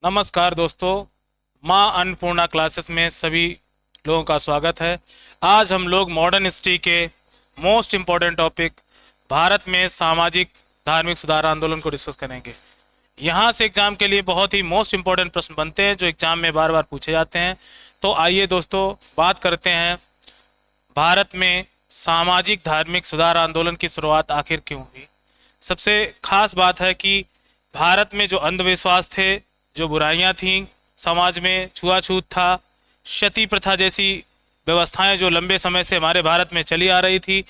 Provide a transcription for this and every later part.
नमस्कार दोस्तों, माँ अन्नपूर्णा क्लासेस में सभी लोगों का स्वागत है। आज हम लोग मॉडर्न हिस्ट्री के मोस्ट इम्पोर्टेंट टॉपिक भारत में सामाजिक धार्मिक सुधार आंदोलन को डिस्कस करेंगे। यहाँ से एग्जाम के लिए बहुत ही मोस्ट इम्पोर्टेंट प्रश्न बनते हैं जो एग्जाम में बार बार पूछे जाते हैं। तो आइए दोस्तों बात करते हैं भारत में सामाजिक धार्मिक सुधार आंदोलन की शुरुआत आखिर क्यों हुई। सबसे खास बात है कि भारत में जो अंधविश्वास थे, जो बुराइयां थीं समाज में, छुआछूत था, सती प्रथा जैसी व्यवस्थाएं जो लंबे समय से हमारे भारत में चली आ रही थी,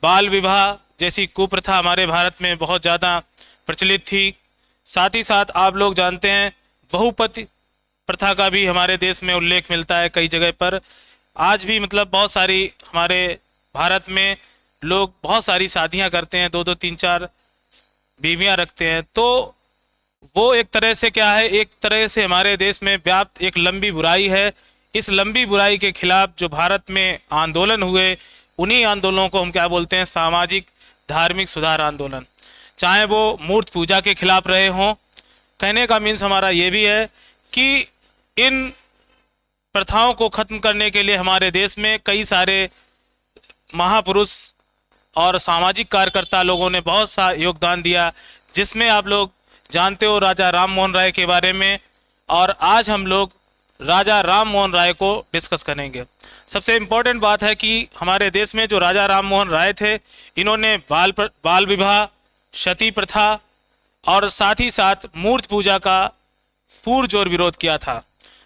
बाल विवाह जैसी कुप्रथा हमारे भारत में बहुत ज़्यादा प्रचलित थी। साथ ही साथ आप लोग जानते हैं बहुपति प्रथा का भी हमारे देश में उल्लेख मिलता है कई जगह पर। आज भी मतलब बहुत सारी हमारे भारत में लोग बहुत सारी शादियां करते हैं, दो दो तीन चार बीवियां रखते हैं। तो वो एक तरह से क्या है, एक तरह से हमारे देश में व्याप्त एक लंबी बुराई है। इस लंबी बुराई के खिलाफ जो भारत में आंदोलन हुए, उन्हीं आंदोलनों को हम क्या बोलते हैं, सामाजिक धार्मिक सुधार आंदोलन। चाहे वो मूर्ति पूजा के खिलाफ रहे हों, कहने का मीन्स हमारा ये भी है कि इन प्रथाओं को खत्म करने के लिए हमारे देश में कई सारे महापुरुष और सामाजिक कार्यकर्ता लोगों ने बहुत सा योगदान दिया, जिसमें आप लोग जानते हो राजा राम मोहन राय के बारे में। और आज हम लोग राजा राम मोहन राय को डिस्कस करेंगे। सबसे इम्पोर्टेंट बात है कि हमारे देश में जो राजा राम मोहन राय थे, इन्होंने बाल विवाह, सती प्रथा और साथ ही साथ मूर्ति पूजा का पुरजोर विरोध किया था।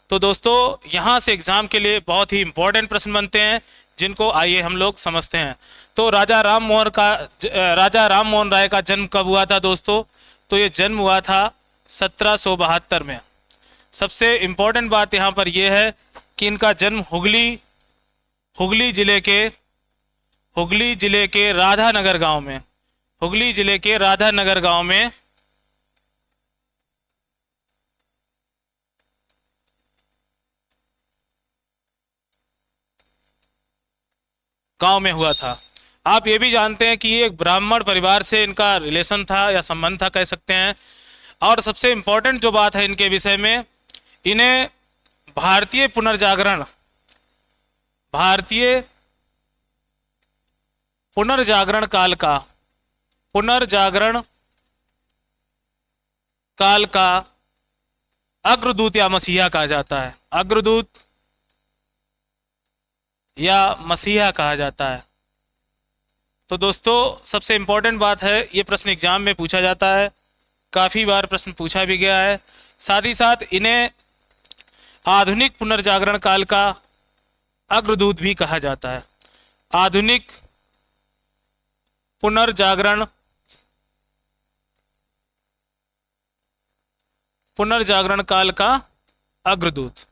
तो दोस्तों यहाँ से एग्जाम के लिए बहुत ही इम्पोर्टेंट प्रश्न बनते हैं, जिनको आइए हम लोग समझते हैं। तो राजा राम मोहन राय का जन्म कब हुआ था दोस्तों? तो ये जन्म हुआ था 1772 में। सबसे इम्पोर्टेंट बात यहाँ पर यह है कि इनका जन्म हुगली जिले के राधानगर गांव में, हुगली जिले के राधानगर गांव में हुआ था। आप ये भी जानते हैं कि ये एक ब्राह्मण परिवार से इनका रिलेशन था या संबंध था, कह सकते हैं। और सबसे इम्पोर्टेंट जो बात है इनके विषय में, इन्हें भारतीय पुनर्जागरण काल का अग्रदूत या मसीहा कहा जाता है। अग्रदूत या मसीहा कहा जाता है। तो दोस्तों सबसे इम्पोर्टेंट बात है, ये प्रश्न एग्जाम में पूछा जाता है, काफ़ी बार प्रश्न पूछा भी गया है। साथ ही साथ इन्हें आधुनिक पुनर्जागरण काल का अग्रदूत भी कहा जाता है। आधुनिक पुनर्जागरण काल का अग्रदूत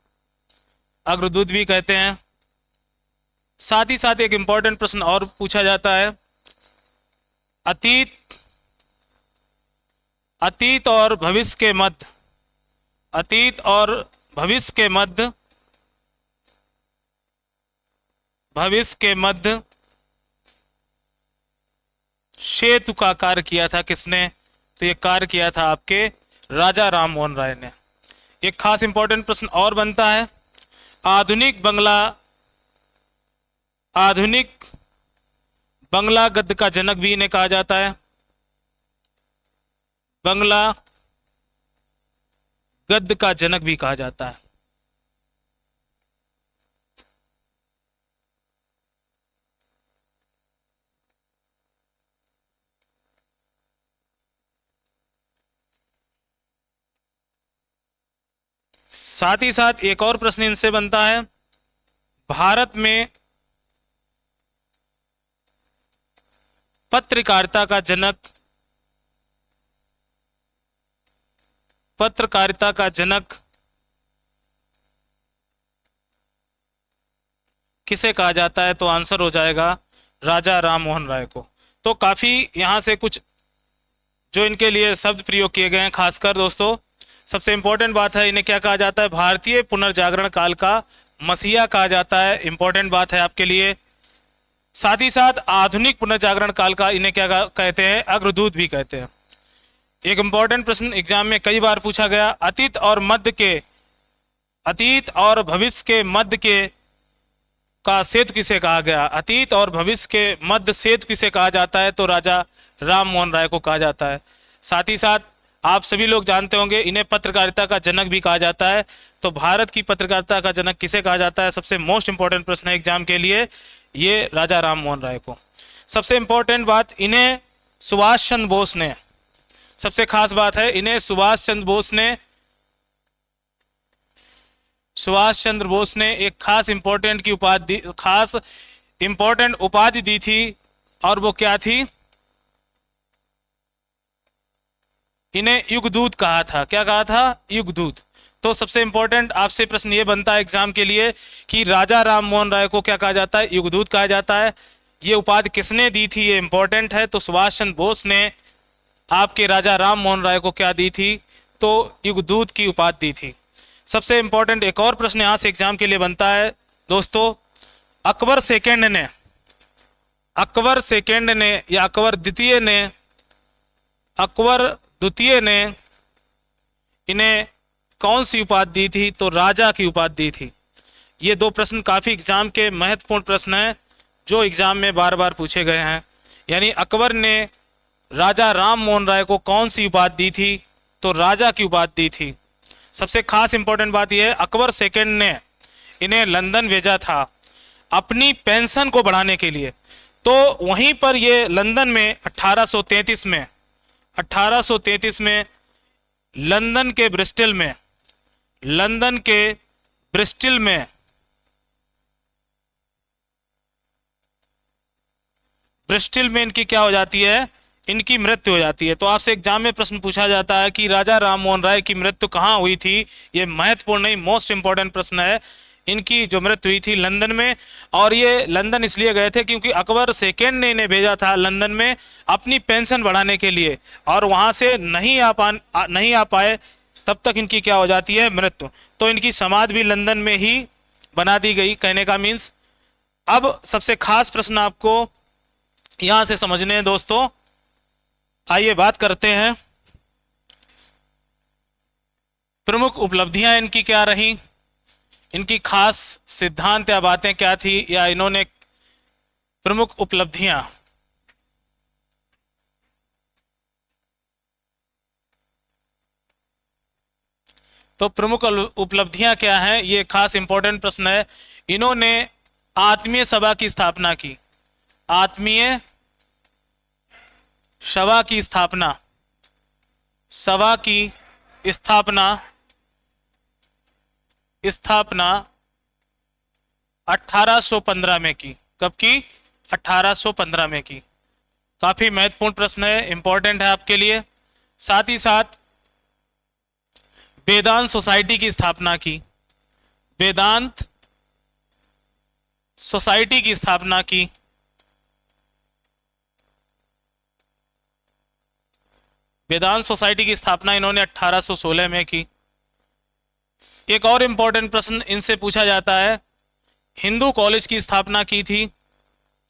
भी कहते हैं। साथ ही साथ एक इम्पॉर्टेंट प्रश्न और पूछा जाता है, अतीत और भविष्य के मध्य सेतु का कार्य किया था किसने? तो ये कार्य किया था आपके राजा राम मोहन राय ने। एक खास इंपॉर्टेंट प्रश्न और बनता है, आधुनिक बंगला गद्य का जनक भी इन्हें कहा जाता है। बंगला गद्य का जनक भी कहा जाता है। साथ ही साथ एक और प्रश्न इनसे बनता है, भारत में पत्रकारिता का जनक किसे कहा जाता है? तो आंसर हो जाएगा राजा राम मोहन राय को। तो काफी यहां से कुछ जो इनके लिए शब्द प्रयोग किए गए हैं, खासकर दोस्तों सबसे इंपॉर्टेंट बात है, इन्हें क्या कहा जाता है? भारतीय पुनर्जागरण काल का मसीहा कहा जाता है। इंपॉर्टेंट बात है आपके लिए। साथ ही साथ आधुनिक पुनर्जागरण काल का इन्हें क्या कहते हैं, अग्रदूत भी कहते हैं। एक इंपॉर्टेंट प्रश्न एग्जाम में कई बार पूछा गया, अतीत और भविष्य के मध्य के का सेतु किसे कहा गया? अतीत और भविष्य के मध्य सेतु किसे कहा जाता है? तो राजा राम मोहन राय को कहा जाता है। साथ ही साथ आप सभी लोग जानते होंगे इन्हें पत्रकारिता का जनक भी कहा जाता है। तो भारत की पत्रकारिता का जनक किसे कहा जाता है? सबसे मोस्ट इंपॉर्टेंट प्रश्न है एग्जाम के लिए, ये राजा राम मोहन राय को। सबसे इंपॉर्टेंट बात, इन्हें सुभाष चंद्र बोस ने, सबसे खास बात है, इन्हें सुभाष चंद्र बोस ने एक खास इंपॉर्टेंट उपाधि दी थी, और वो क्या थी? इन्हें युगदूत कहा था। क्या कहा था? युगदूत। तो सबसे इंपॉर्टेंट आपसे प्रश्न ये बनता है एग्जाम के लिए कि राजा राम मोहन राय को क्या कहा जाता है? युगदूत कहा जाता है। ये उपाधि किसने दी थी? ये इंपॉर्टेंट है। तो सुभाष चंद्र बोस ने आपके राजा राम मोहन राय को क्या दी थी? तो युगदूत की उपाधि दी थी। सबसे इंपॉर्टेंट एक और प्रश्न यहाँ से एग्जाम के लिए बनता है दोस्तों, अकबर सेकेंड ने या अकबर द्वितीय ने इन्हें कौन सी उपाधि दी थी? तो राजा की उपाधि दी थी। ये दो प्रश्न काफी एग्जाम के महत्वपूर्ण प्रश्न हैं जो एग्जाम में बार बार पूछे गए हैं। यानी अकबर ने राजा राम मोहन राय को कौन सी उपाधि दी थी? तो राजा की उपाधि दी थी। सबसे खास इंपॉर्टेंट बात यह है, अकबर सेकेंड ने इन्हें लंदन भेजा था अपनी पेंशन को बढ़ाने के लिए। तो वहीं पर ये लंदन में 1833 में लंदन के ब्रिस्टल में इनकी क्या हो जाती है? इनकी मृत्यु हो जाती है। तो आपसे एग्जाम में प्रश्न पूछा जाता है कि राजा राम मोहन राय की मृत्यु कहाँ हुई थी? ये महत्वपूर्ण नहीं, मोस्ट इंपॉर्टेंट प्रश्न है। इनकी जो मृत्यु हुई थी लंदन में, और ये लंदन इसलिए गए थे क्योंकि अकबर सेकेंड ने इन्हें भेजा था लंदन में अपनी पेंशन बढ़ाने के लिए, और वहां से नहीं आ पाए, तब तक इनकी क्या हो जाती है? मृत्यु। तो इनकी समाधि भी लंदन में ही बना दी गई, कहने का मीन्स। अब सबसे खास प्रश्न आपको यहां से समझने हैं दोस्तों। आइए बात करते हैं प्रमुख उपलब्धियां इनकी क्या रही, इनकी खास सिद्धांत या बातें क्या थी, या इन्होंने प्रमुख उपलब्धियां। तो प्रमुख उपलब्धियां क्या हैं? ये खास इंपॉर्टेंट प्रश्न है। इन्होंने आत्मीय सभा की स्थापना की, आत्मीय सभा की स्थापना 1815 में की। कब की? 1815 में की। काफी महत्वपूर्ण प्रश्न है, इंपॉर्टेंट है आपके लिए। साथ ही साथ वेदांत सोसाइटी की स्थापना की, वेदांत सोसाइटी की स्थापना की। वेदांत सोसाइटी की स्थापना इन्होंने 1816 में की। एक और इंपॉर्टेंट प्रश्न इनसे पूछा जाता है, हिंदू कॉलेज की स्थापना की थी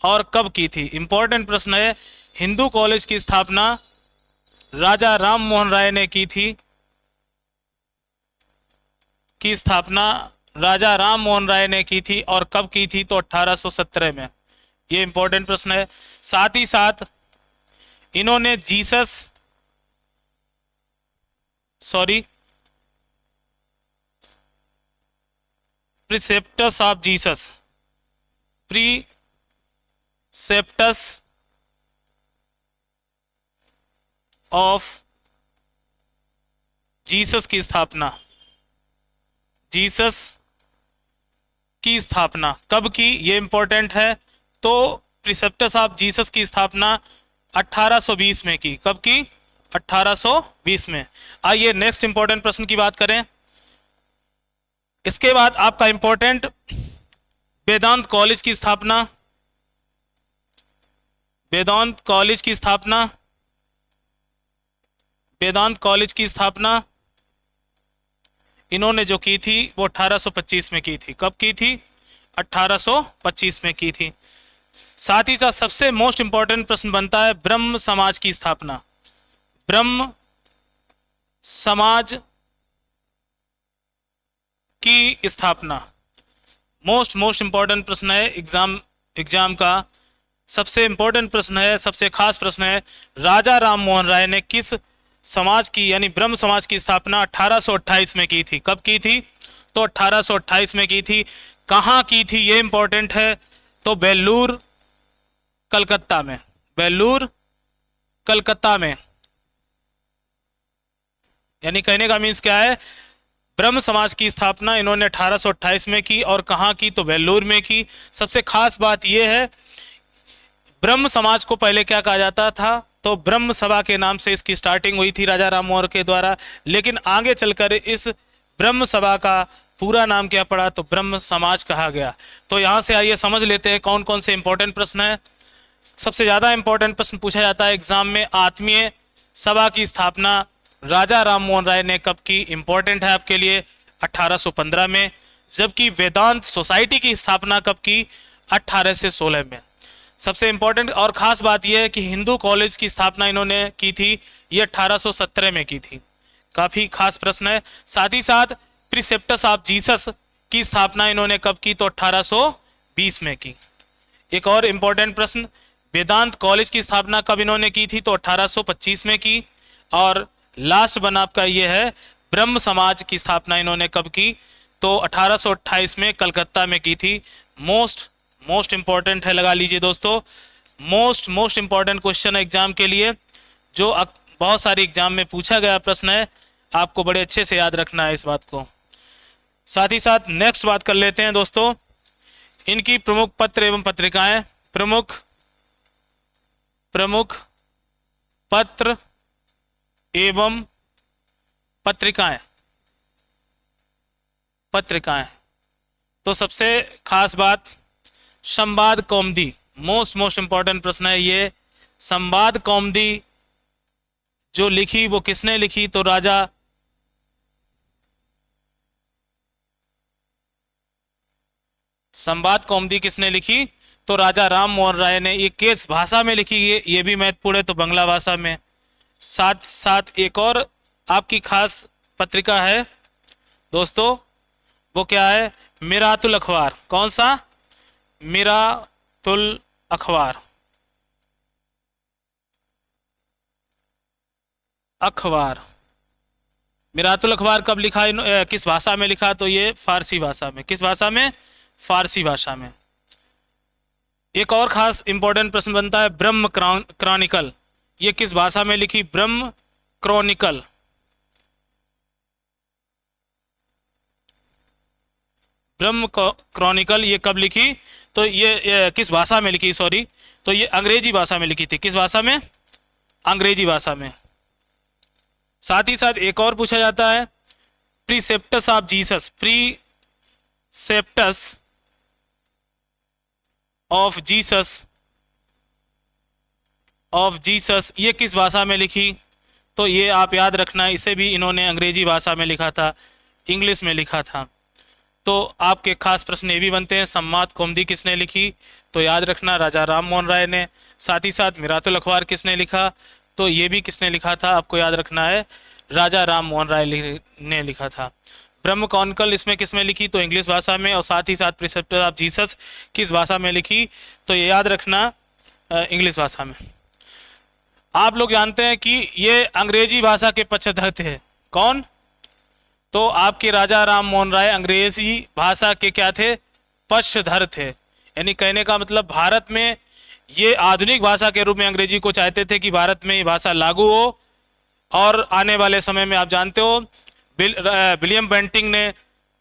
और कब की थी? इंपॉर्टेंट प्रश्न है। हिंदू कॉलेज की स्थापना राजा राम मोहन राय ने की थी, राजा राम मोहन राय ने की थी, और कब की थी? तो 1817 में। ये इंपॉर्टेंट प्रश्न है। साथ ही साथ इन्होंने प्रिसेप्टस ऑफ जीसस की स्थापना कब की? ये इंपॉर्टेंट है। तो प्रिसेप्टस ऑफ जीसस की स्थापना 1820 में की। कब की? 1820 में। आइए नेक्स्ट इंपॉर्टेंट प्रश्न की बात करें। इसके बाद आपका इंपॉर्टेंट वेदांत कॉलेज की स्थापना, वेदांत कॉलेज की स्थापना इन्होंने जो की थी वो 1825 में की थी। कब की थी? 1825 में की थी। साथ ही साथ सबसे मोस्ट इंपॉर्टेंट प्रश्न बनता है ब्रह्म समाज की स्थापना। ब्रह्म समाज की स्थापना मोस्ट इंपॉर्टेंट प्रश्न है एग्जाम का, सबसे इंपॉर्टेंट प्रश्न है, सबसे खास प्रश्न है। राजा राम मोहन राय ने किस समाज की यानी ब्रह्म समाज की स्थापना 1828 में की थी? कब की थी? तो 1828 में की थी। कहाँ की थी ये इंपॉर्टेंट है, तो बेलूर कलकत्ता में, बेलूर कलकत्ता में। यानी कहने का मीन्स क्या है, ब्रह्म समाज की स्थापना इन्होंने 1828 में की और कहाँ की, तो वेल्लोर में की। सबसे खास बात यह है, ब्रह्म समाज को पहले क्या कहा जाता था, तो ब्रह्म सभा के नाम से इसकी स्टार्टिंग हुई थी राजा राम मोहन के द्वारा, लेकिन आगे चलकर इस ब्रह्म सभा का पूरा नाम क्या पड़ा, तो ब्रह्म समाज कहा गया। तो यहाँ से आइए समझ लेते हैं कौन कौन से इंपॉर्टेंट प्रश्न है। सबसे ज़्यादा इंपॉर्टेंट प्रश्न पूछा जाता है एग्जाम में, आत्मीय सभा की स्थापना राजा राम मोहन राय ने कब की? इंपॉर्टेंट है आपके लिए, 1815 में। जबकि वेदांत सोसाइटी की स्थापना कब की? 1816 में। सबसे इंपॉर्टेंट और खास बात यह है कि हिंदू कॉलेज की स्थापना इन्होंने की थी, ये 1817 में की थी। काफी खास प्रश्न है। साथ ही साथ प्रिसेप्टस ऑफ जीसस की स्थापना इन्होंने कब की? तो 1820 में की। एक और इंपॉर्टेंट प्रश्न, वेदांत कॉलेज की स्थापना कब इन्होंने की थी? तो 1825 में की। और लास्ट वन आपका ये है, ब्रह्म समाज की स्थापना इन्होंने कब की? तो 1828 में कलकत्ता में की थी। मोस्ट इंपॉर्टेंट है, लगा लीजिए दोस्तों, मोस्ट इंपॉर्टेंट क्वेश्चन है एग्जाम के लिए, जो बहुत सारे एग्जाम में पूछा गया प्रश्न है, आपको बड़े अच्छे से याद रखना है इस बात को। साथ ही साथ नेक्स्ट बात कर लेते हैं दोस्तों, इनकी प्रमुख पत्र एवं पत्रिकाएं। प्रमुख पत्र एवं पत्रिकाएं। तो सबसे खास बात, संवाद कौमुदी, मोस्ट इंपॉर्टेंट प्रश्न है ये। संवाद कौमुदी जो लिखी वो किसने लिखी? तो संवाद कौमुदी किसने लिखी? तो राजा राम मोहन राय ने। ये किस भाषा में लिखी? ये भी महत्वपूर्ण है, तो बांग्ला भाषा में। साथ साथ एक और आपकी खास पत्रिका है दोस्तों, वो क्या है? मिरातुल अखबार। कौन सा? मिरातुल अखबार। मिरातुल अखबार कब लिखा, किस भाषा में लिखा? तो ये फारसी भाषा में। किस भाषा में? फारसी भाषा में। एक और खास इंपॉर्टेंट प्रश्न बनता है, ब्रह्म क्रॉनिकल, ये किस भाषा में लिखी? ब्रह्म क्रॉनिकल। ब्रह्म क्रॉनिकल ये कब लिखी? तो ये किस भाषा में लिखी? सॉरी, तो ये अंग्रेजी भाषा में लिखी थी। किस भाषा में? अंग्रेजी भाषा में। साथ ही साथ एक और पूछा जाता है, प्रीसेप्टस ऑफ जीसस। प्रीसेप्टस ऑफ जीसस ये किस भाषा में लिखी? तो ये आप याद रखना, इसे भी इन्होंने अंग्रेजी भाषा में लिखा था, इंग्लिश में लिखा था। तो आपके खास प्रश्न ये भी बनते हैं, संवाद कौमुदी किसने लिखी? तो याद रखना राजा राम मोहन राय ने। साथ ही साथ मिरातुल अखबार किसने लिखा? तो ये भी किसने लिखा था, आपको याद रखना है, राजा राम मोहन राय ने लिखा था। ब्रह्म क्रॉनिकल इसमें किसमें लिखी? तो इंग्लिश भाषा में। और साथ ही साथ प्रिसेप्टस ऑफ जीसस किस भाषा में लिखी? तो ये याद रखना, इंग्लिश भाषा में। आप लोग जानते हैं कि ये अंग्रेजी भाषा के पक्षधर थे। कौन? तो आपके राजा राम मोहन राय अंग्रेजी भाषा के क्या थे? पक्षधर थे। यानी कहने का मतलब भारत में ये आधुनिक भाषा के रूप में अंग्रेजी को चाहते थे कि भारत में ये भाषा लागू हो, और आने वाले समय में आप जानते हो विलियम बेंटिंग ने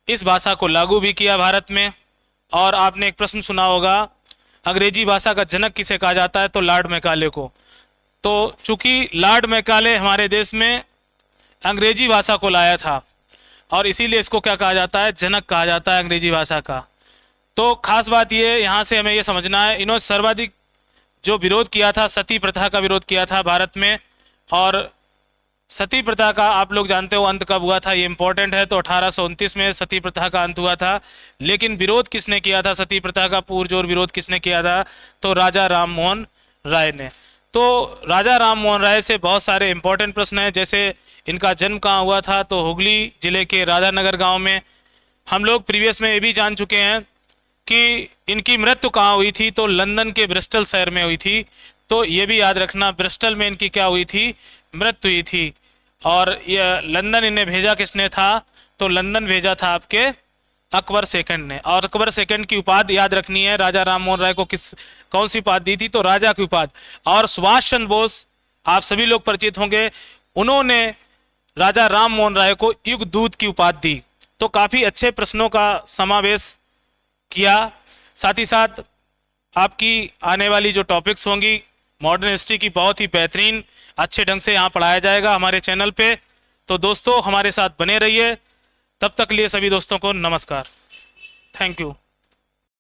इस भाषा को लागू भी किया भारत में। और आपने एक प्रश्न सुना होगा, अंग्रेजी भाषा का जनक किसे कहा जाता है? तो लॉर्ड मैकाले को। तो चूंकि लॉर्ड मैकाले हमारे देश में अंग्रेजी भाषा को लाया था, और इसीलिए इसको क्या कहा जाता है? जनक कहा जाता है अंग्रेजी भाषा का। तो खास बात ये यहाँ से हमें ये समझना है, इन्होंने सर्वाधिक जो विरोध किया था, सती प्रथा का विरोध किया था भारत में, और सती प्रथा का आप लोग जानते हो अंत कब हुआ था, ये इंपॉर्टेंट है। तो 1829 में सती प्रथा का अंत हुआ था। लेकिन विरोध किसने किया था, सती प्रथा का पुरजोर विरोध किसने किया था, तो राजा राम मोहन राय ने। तो राजा राम मोहन राय से बहुत सारे इंपॉर्टेंट प्रश्न हैं, जैसे इनका जन्म कहाँ हुआ था, तो हुगली जिले के राधानगर गांव में। हम लोग प्रीवियस में ये भी जान चुके हैं कि इनकी मृत्यु कहाँ हुई थी, तो लंदन के ब्रिस्टल शहर में हुई थी। तो ये भी याद रखना, ब्रिस्टल में इनकी क्या हुई थी, मृत्यु हुई थी। और ये लंदन इन्हें भेजा किसने था, तो लंदन भेजा था आपके अकबर सेकंड ने। और अकबर सेकंड की उपाधि याद रखनी है, राजा राम मोहन राय को कौन सी उपाधि दी थी, तो राजा की उपाधि। और सुभाष चंद्र बोस आप सभी लोग परिचित होंगे, उन्होंने राजा राम मोहन राय को युग दूत की उपाधि दी। तो काफी अच्छे प्रश्नों का समावेश किया। साथ ही साथ आपकी आने वाली जो टॉपिक्स होंगी मॉडर्न हिस्ट्री की, बहुत ही बेहतरीन अच्छे ढंग से यहाँ पढ़ाया जाएगा हमारे चैनल पे। तो दोस्तों हमारे साथ बने रहिए। तब तक लिए सभी दोस्तों को नमस्कार। Thank you.